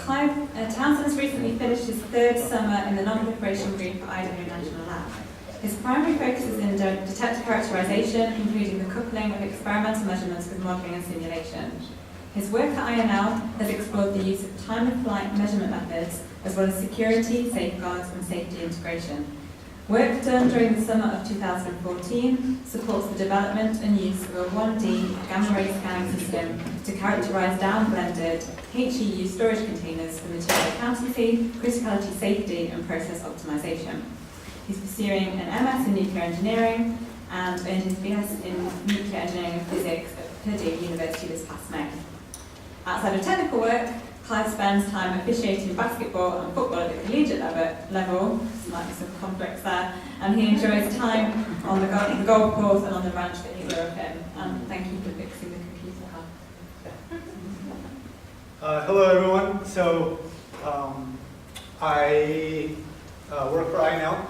Townsend has recently finished his third summer in the non-proliferation group for Idaho National Lab. His primary focus is in detector characterization, including the coupling of experimental measurements with modeling and simulation. His work at INL has explored the use of time-of-flight measurement methods, as well as security, safeguards, and safety integration. Work done during the summer of 2014 supports the development and use of a 1D gamma-ray scanning system to characterize down-blended HEU storage containers for material accountancy, criticality safety, and process optimization. He's pursuing an MS in nuclear engineering and earned his BS in nuclear engineering and physics at Purdue University this past May. Outside of technical work, Clive spends time officiating basketball and football at the collegiate level, slightly some conflicts there, and he enjoys time on the golf course and on the ranch that he grew up in. And thank you for fixing the computer. Hello everyone. So I work for INL,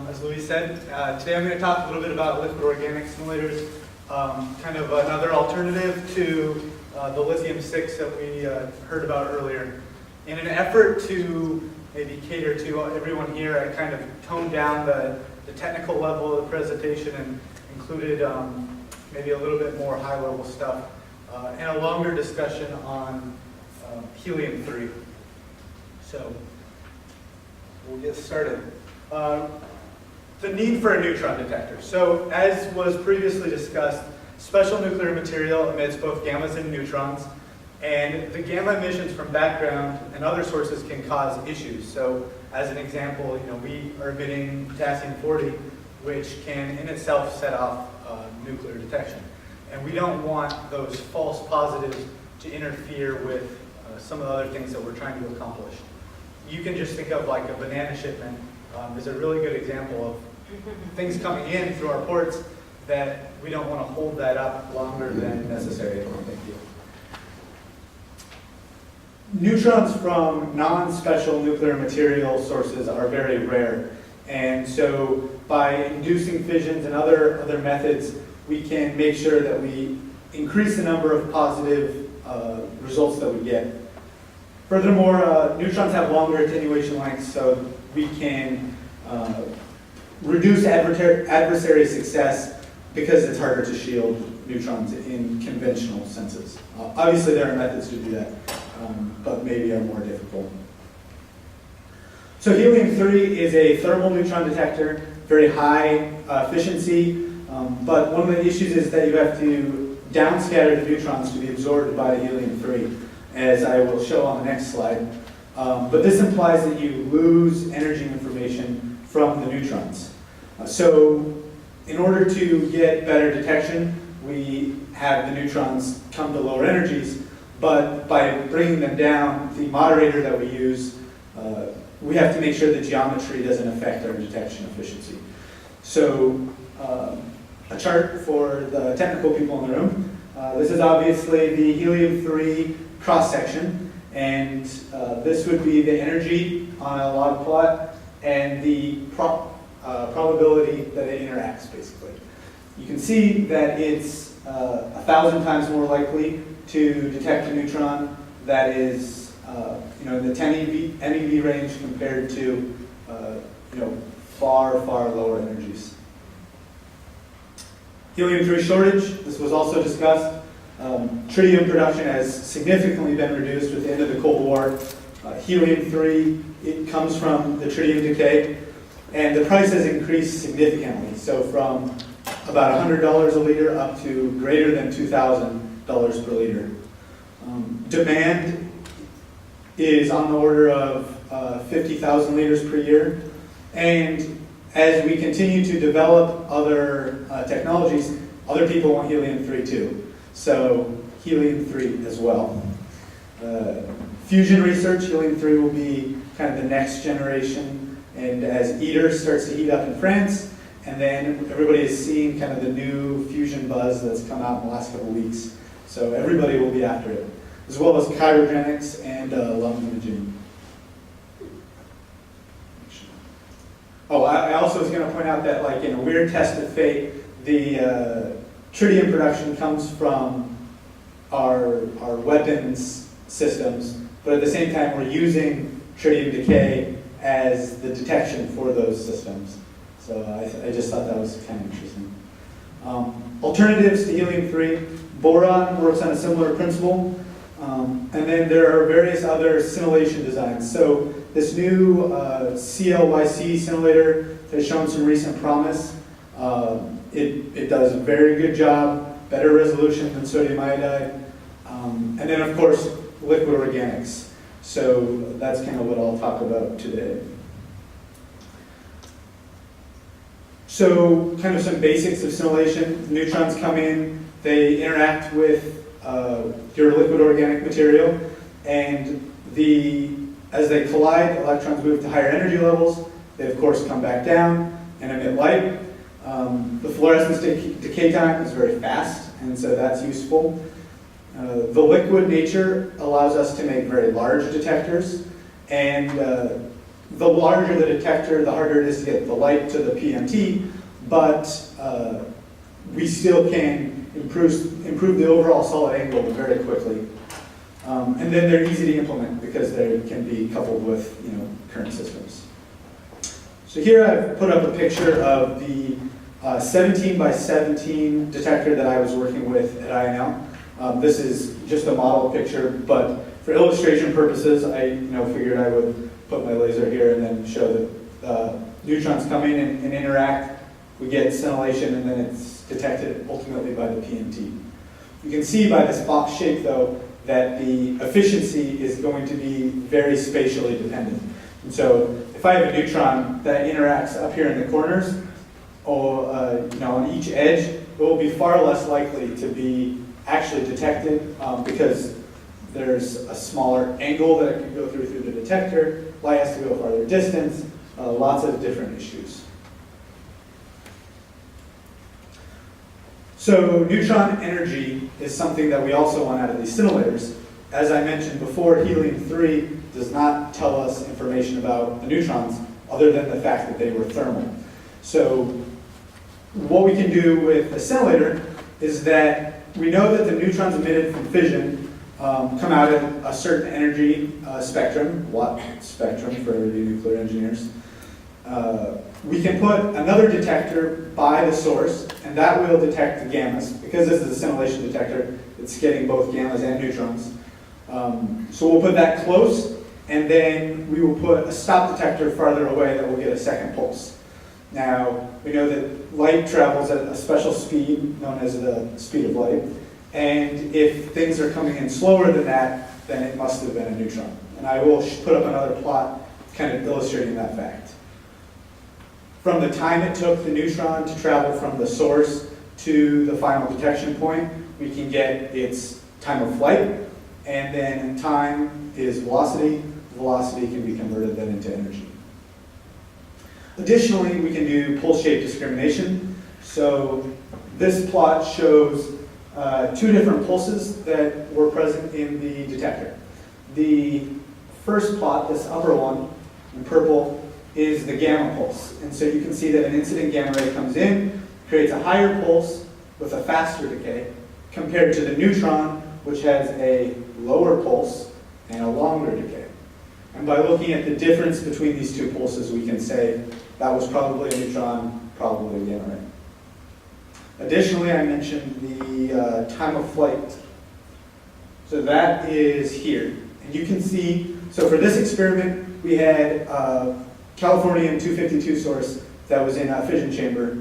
as Louise said. Today I'm going to talk a little bit about liquid organic simulators, kind of another alternative to the lithium-6 that we heard about earlier. In an effort to maybe cater to everyone here, I kind of toned down the technical level of the presentation and included maybe a little bit more high-level stuff and a longer discussion on helium-3. So we'll get started. The need for a neutron detector. So as was previously discussed, special nuclear material emits both gammas and neutrons, and the gamma emissions from background and other sources can cause issues. So as an example, we are emitting potassium-40, which can in itself set off nuclear detection. And we don't want those false positives to interfere with some of the other things that we're trying to accomplish. You can just think of like a banana shipment is a really good example of things coming in through our ports that we don't want to hold that up longer than necessary. Thank you. Neutrons from non-special nuclear material sources are very rare. And so by inducing fissions and other methods, we can make sure that we increase the number of positive results that we get. Furthermore, neutrons have longer attenuation lengths, so we can reduce adversary success because it's harder to shield neutrons in conventional senses. Obviously there are methods to do that, but maybe are more difficult. So helium-3 is a thermal neutron detector, very high efficiency, but one of the issues is that you have to downscatter the neutrons to be absorbed by the helium-3, as I will show on the next slide. But this implies that you lose energy information from the neutrons. So in order to get better detection, we have the neutrons come to lower energies, but by bringing them down, the moderator that we use, we have to make sure the geometry doesn't affect our detection efficiency. So a chart for the technical people in the room. This is obviously the helium-3 cross-section, and this would be the energy on a log plot and the probability that it interacts, basically. You can see that it's 1,000 times more likely to detect a neutron that is in the 10 MeV range compared to far, far lower energies. Helium-3 shortage, this was also discussed. Tritium production has significantly been reduced with the end of the Cold War. Helium-3, it comes from the tritium decay, and the price has increased significantly. So from about $100 a liter up to greater than $2,000 per liter. Demand is on the order of 50,000 liters per year. And as we continue to develop other technologies, other people want helium-3 too. So helium-3 as well. Fusion research, helium-3 will be kind of the next generation. And as ITER starts to heat up in France, and then everybody is seeing kind of the new fusion buzz that's come out in the last couple of weeks. So everybody will be after it, as well as cryogenics and lung imaging. Oh, I also was going to point out that, like in a weird test of fate, the tritium production comes from our weapons systems, but at the same time we're using tritium decay as the detection for those systems. So I just thought that was kind of interesting. Alternatives to helium-3, boron works on a similar principle. And then there are various other scintillation designs. So this new CLYC scintillator has shown some recent promise. It does a very good job, better resolution than sodium iodide. And then of course, liquid organics. So that's kind of what I'll talk about today. So kind of some basics of scintillation. Neutrons come in, they interact with your liquid organic material, and as they collide, electrons move to higher energy levels. They of course come back down and emit light. The fluorescence decay time is very fast, and so that's useful. The liquid nature allows us to make very large detectors, and the larger the detector, the harder it is to get the light to the PMT, but we still can improve the overall solid angle very quickly. And then they're easy to implement because they can be coupled with current systems. So here I've put up a picture of the 17 by 17 detector that I was working with at INL. This is just a model picture, but for illustration purposes, I figured I would put my laser here and then show that neutrons come in and interact. We get scintillation, and then it's detected ultimately by the PMT. You can see by this box shape, though, that the efficiency is going to be very spatially dependent. And so if I have a neutron that interacts up here in the corners, or on each edge, it will be far less likely to be actually detected because there's a smaller angle that it can go through the detector. Light has to go farther distance. Lots of different issues. So neutron energy is something that we also want out of these scintillators. As I mentioned before, helium-3 does not tell us information about the neutrons other than the fact that they were thermal. So what we can do with a scintillator is that we know that the neutrons emitted from fission come out at a certain energy spectrum, Watt spectrum for the nuclear engineers. We can put another detector by the source, and that will detect the gammas. Because this is a scintillation detector, it's getting both gammas and neutrons. So we'll put that close, and then we will put a stop detector farther away that will get a second pulse. Now, we know that light travels at a special speed, known as the speed of light, and if things are coming in slower than that, then it must have been a neutron. And I will put up another plot kind of illustrating that fact. From the time it took the neutron to travel from the source to the final detection point, we can get its time of flight, and then time is velocity. Velocity can be converted then into energy. Additionally, we can do pulse shape discrimination. So this plot shows two different pulses that were present in the detector. The first plot, this upper one in purple, is the gamma pulse. And so you can see that an incident gamma ray comes in, creates a higher pulse with a faster decay, compared to the neutron, which has a lower pulse and a longer decay. And by looking at the difference between these two pulses, we can say that was probably a neutron, probably a gamma ray. Additionally, I mentioned the time of flight. So that is here. And you can see, so for this experiment, we had Californium-252 source that was in a fission chamber,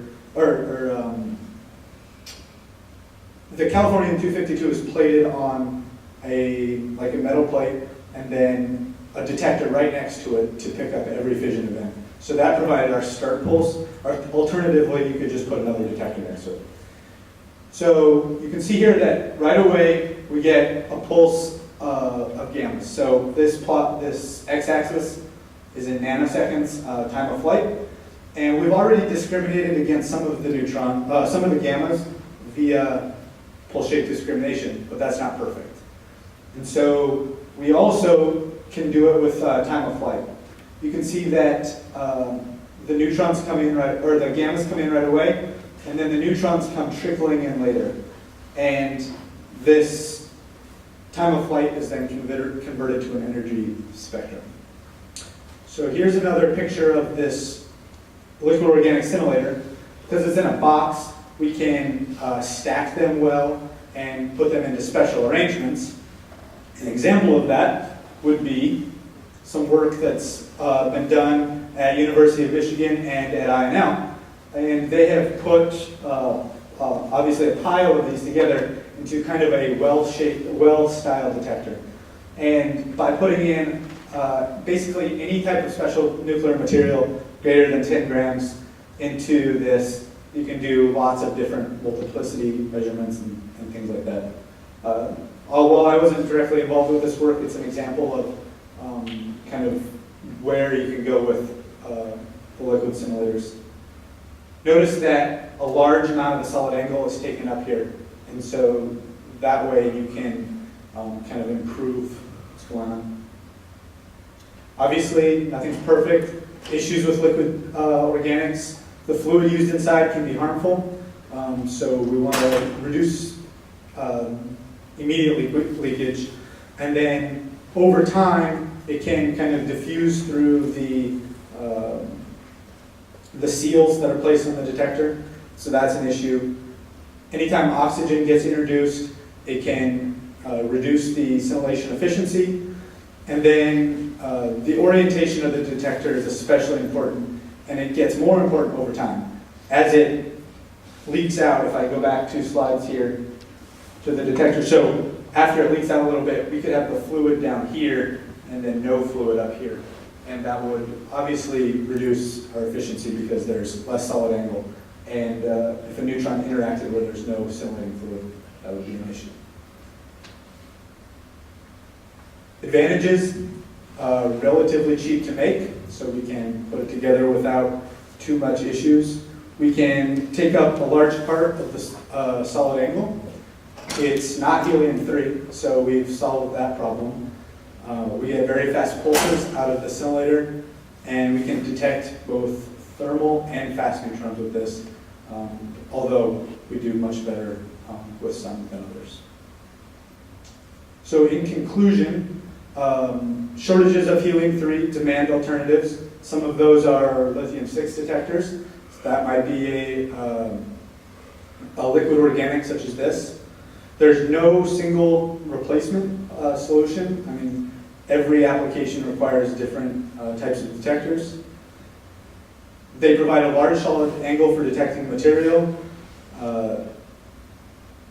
the Californium-252 is plated on a metal plate, and then a detector right next to it to pick up every fission event. So that provided our start pulse. Or alternatively, you could just put another detector next to it. So you can see here that right away we get a pulse of gammas. So this plot, this x-axis, is in nanoseconds time of flight, and we've already discriminated against some of the some of the gammas via pulse shape discrimination, but that's not perfect. And so we also can do it with time of flight. You can see that the neutrons come in or the gammas come in right away, and then the neutrons come trickling in later. And this time of flight is then converted to an energy spectrum. So here's another picture of this liquid organic simulator. Because it's in a box, we can stack them well and put them into special arrangements. An example of that would be some work that's been done at University of Michigan and at INMM. And they have put, obviously, a pile of these together into kind of a well-shaped, well-styled detector. And by putting in basically any type of special nuclear material greater than 10 grams into this, you can do lots of different multiplicity measurements and things like that. While I wasn't directly involved with this work, it's an example of kind of where you can go with the liquid simulators. Notice that a large amount of the solid angle is taken up here, and so that way you can kind of improve what's going on. Obviously, nothing's perfect. Issues with liquid organics. The fluid used inside can be harmful, so we want to reduce immediate leakage, and then over time it can kind of diffuse through the seals that are placed on the detector, so that's an issue. Anytime oxygen gets introduced, it can reduce the simulation efficiency, and then the orientation of the detector is especially important, and it gets more important over time. As it leaks out, if I go back 2 slides here to the detector, so after it leaks out a little bit, we could have the fluid down here and then no fluid up here. And that would obviously reduce our efficiency because there's less solid angle. And if a neutron interacted where there's no simulating fluid, that would be an issue. Advantages, relatively cheap to make, so we can put it together without too much issues. We can take up a large part of the solid angle. It's not helium-3, so we've solved that problem. We get very fast pulses out of the simulator, and we can detect both thermal and fast neutrons with this, although we do much better with some than others. So in conclusion, shortages of helium-3 demand alternatives. Some of those are lithium-6 detectors. So that might be a liquid organic such as this. There's no single replacement solution. I mean, every application requires different types of detectors. They provide a large solid angle for detecting material.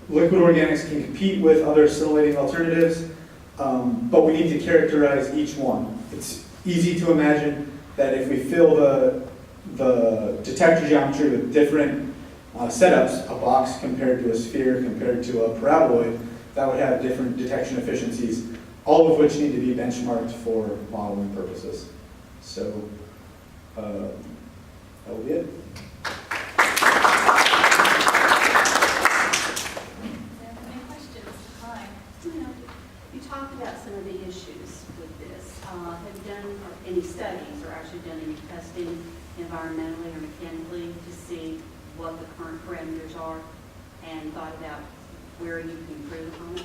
Liquid organics can compete with other scintillating alternatives, but we need to characterize each one. It's easy to imagine that if we fill the detector geometry with different setups, a box compared to a sphere compared to a paraboloid, that would have different detection efficiencies, all of which need to be benchmarked for modeling purposes. So that will be it. Any questions? Hi. You talked about some of the issues with this. Have you done any studies or actually done any testing environmentally or mechanically to see what the current parameters are and thought about where you can improve upon it?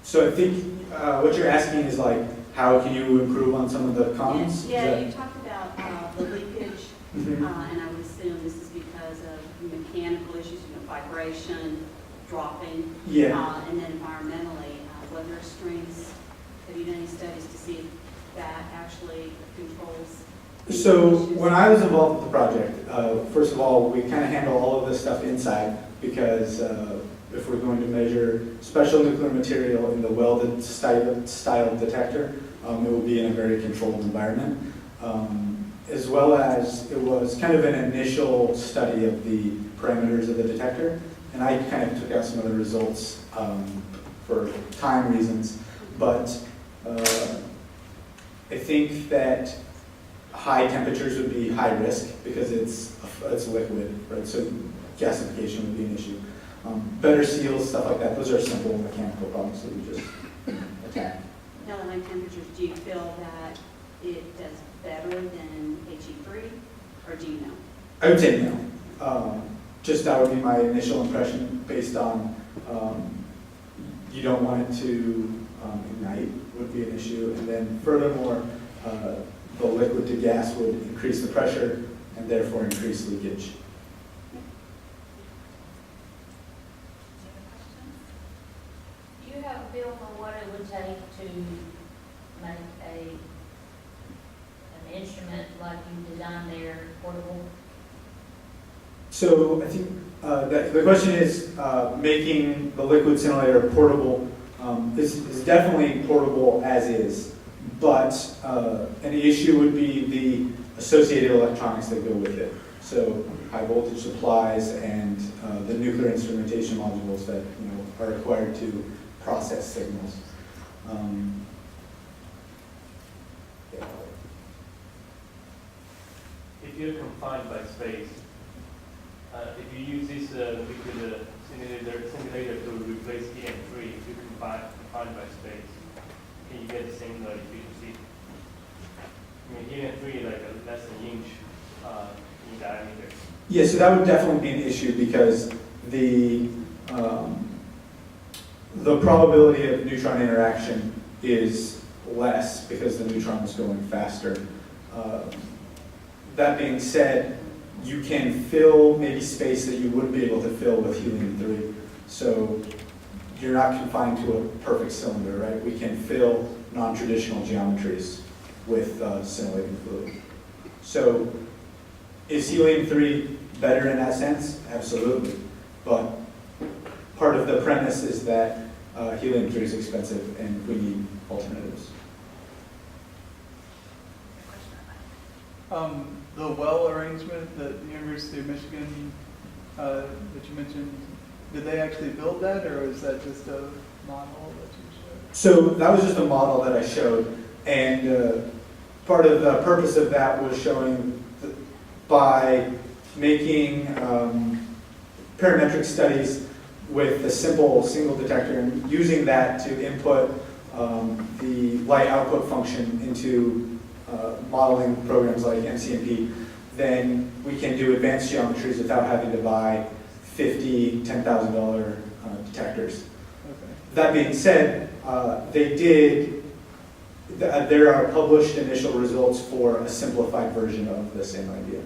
So I think what you're asking is like, how can you improve on some of the cons? Yeah, you talked about the leakage, and I would assume this is because of mechanical issues, vibration, dropping, and then environmentally, weather strengths. Have you done any studies to see if that actually controls? So when I was involved with the project, first of all, we kind of handle all of this stuff inside because if we're going to measure special nuclear material in the welded styled detector, it will be in a very controlled environment. As well as it was kind of an initial study of the parameters of the detector, and I kind of took out some of the results for time reasons, but I think that high temperatures would be high risk because it's liquid, right? So gasification would be an issue. Better seals, stuff like that, those are simple mechanical problems that we just attack. Now, at high temperatures, do you feel that it does better than HE3, or do you know? I would say no. Just that would be my initial impression based on you don't want it to ignite would be an issue. And then furthermore, the liquid to gas would increase the pressure and therefore increase leakage. Do you have a feel for what it would take to make an instrument like you designed there portable? So I think the question is making the liquid scintillator portable is definitely portable as is, but an issue would be the associated electronics that go with it. So high voltage supplies and the nuclear instrumentation modules that are required to process signals. Yeah. If you're confined by space, if you use this liquid simulator to replace EM3, if you're confined by space, can you get the same efficiency? I mean, EM3 like less than an inch in diameter. Yeah, so that would definitely be an issue because the probability of neutron interaction is less because the neutron is going faster. That being said, you can fill maybe space that you wouldn't be able to fill with helium-3. So you're not confined to a perfect cylinder, right? We can fill non-traditional geometries with scintillating fluid. So is helium-3 better in that sense? Absolutely. But part of the premise is that helium-3 is expensive and we need alternatives. The well arrangement that the University of Michigan that you mentioned, did they actually build that, or is that just a model that you showed? So that was just a model that I showed, and part of the purpose of that was showing by making parametric studies with a simple single detector and using that to input the light output function into modeling programs like MCMP, then we can do advanced geometries without having to buy $50,000, $10,000 detectors. Okay. That being said, there are published initial results for a simplified version of the same idea.